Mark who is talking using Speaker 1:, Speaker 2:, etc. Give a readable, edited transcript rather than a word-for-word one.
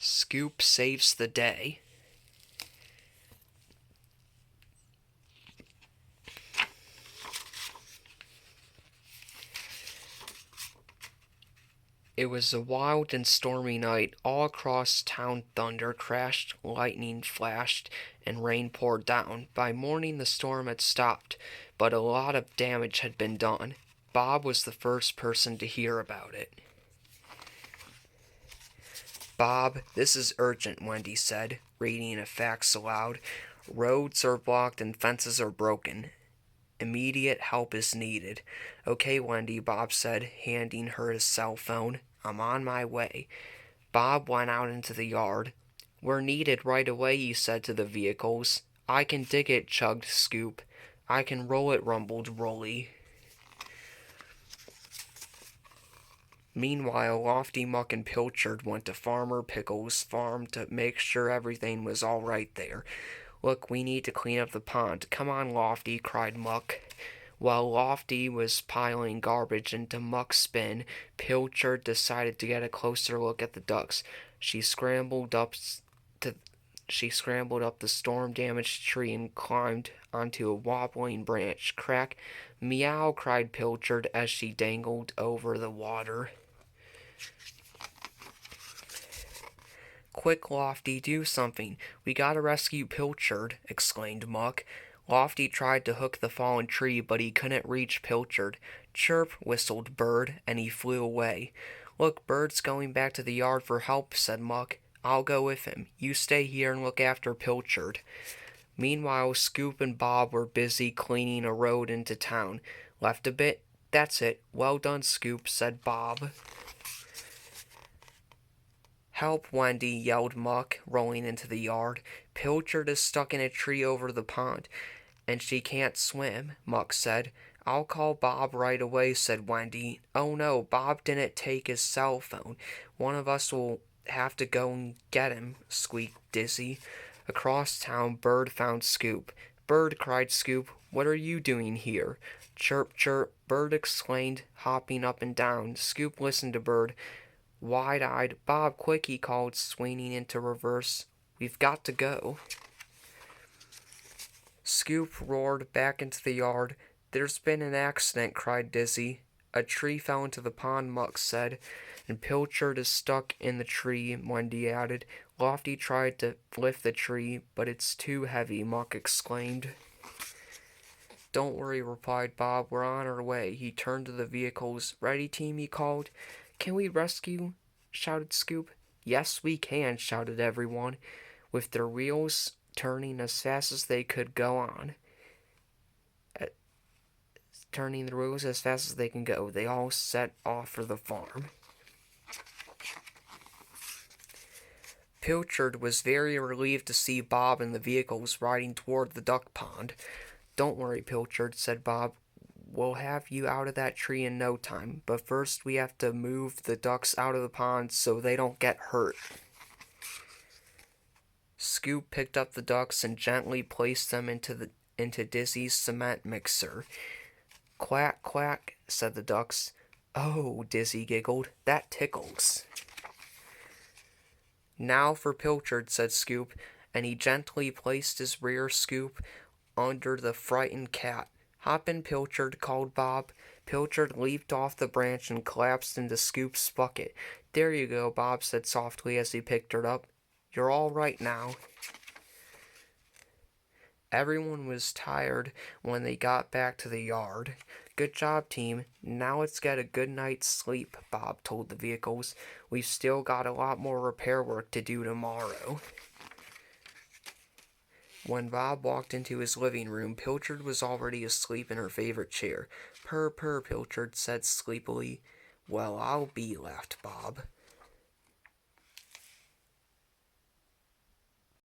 Speaker 1: Scoop saves the day. It was a wild and stormy night. All across town thunder crashed, lightning flashed, and rain poured down. By morning the storm had stopped, but a lot of damage had been done. Bob was the first person to hear about it. "Bob, this is urgent," Wendy said, reading a fax aloud. "Roads are blocked and fences are broken. Immediate help is needed." "Okay, Wendy," Bob said, handing her his cell phone. "I'm on my way." Bob went out into the yard. "We're needed right away," he said to the vehicles. "I can dig it," chugged Scoop. "I can roll it," rumbled Rolly. Meanwhile, Lofty, Muck, and Pilchard went to Farmer Pickles' farm to make sure everything was all right there. "Look, we need to clean up the pond. Come on, Lofty," cried Muck. While Lofty was piling garbage into Muck's bin, Pilchard decided to get a closer look at the ducks. She scrambled up the storm-damaged tree and climbed onto a wobbling branch. "Crack! Meow!" cried Pilchard as she dangled over the water. "Quick, Lofty, do something. We gotta rescue Pilchard," exclaimed Muck. Lofty tried to hook the fallen tree, but he couldn't reach Pilchard. "Chirp," whistled Bird, and he flew away. "Look, Bird's going back to the yard for help," said Muck. "I'll go with him. You stay here and look after Pilchard." Meanwhile, Scoop and Bob were busy cleaning a road into town. "Left a bit? That's it. Well done, Scoop," said Bob. "Help, Wendy," yelled Muck, rolling into the yard. "Pilchard is stuck in a tree over the pond, and she can't swim," Muck said. "I'll call Bob right away," said Wendy. "Oh no, Bob didn't take his cell phone. One of us will have to go and get him," squeaked Dizzy. Across town, Bird found Scoop. "Bird," cried Scoop, "what are you doing here?" "Chirp, chirp," Bird exclaimed, hopping up and down. Scoop listened to Bird, wide-eyed. "Bob, quick," he called, swinging into reverse. "We've got to go." Scoop roared back into the yard. "There's been an accident," cried Dizzy. "A tree fell into the pond," Muck said. "And Pilchard is stuck in the tree," Wendy added. "Lofty tried to lift the tree, but it's too heavy," Muck exclaimed. "Don't worry," replied Bob. "We're on our way." He turned to the vehicles. "Ready, team?" he called. "Can we rescue?" shouted Scoop. "Yes, we can," shouted everyone, with their wheels turning as fast as they could go on. Turning the wheels as fast as they can go. They all set off for the farm. Pilchard was very relieved to see Bob and the vehicles riding toward the duck pond. "Don't worry, Pilchard," said Bob. "We'll have you out of that tree in no time, but first we have to move the ducks out of the pond so they don't get hurt." Scoop picked up the ducks and gently placed them into Dizzy's cement mixer. "Quack, quack," said the ducks. "Oh," Dizzy giggled, "that tickles." "Now for Pilchard," said Scoop, and he gently placed his rear scoop under the frightened cat. "Hop in, Pilchard," called Bob. Pilchard leaped off the branch and collapsed into Scoop's bucket. "There you go," Bob said softly as he picked her up. "You're all right now." Everyone was tired when they got back to the yard. "Good job, team. Now let's get a good night's sleep," Bob told the vehicles. "We've still got a lot more repair work to do tomorrow." When Bob walked into his living room, Pilchard was already asleep in her favorite chair. "Purr, purr," Pilchard said sleepily. "Well, I'll be," laughed Bob.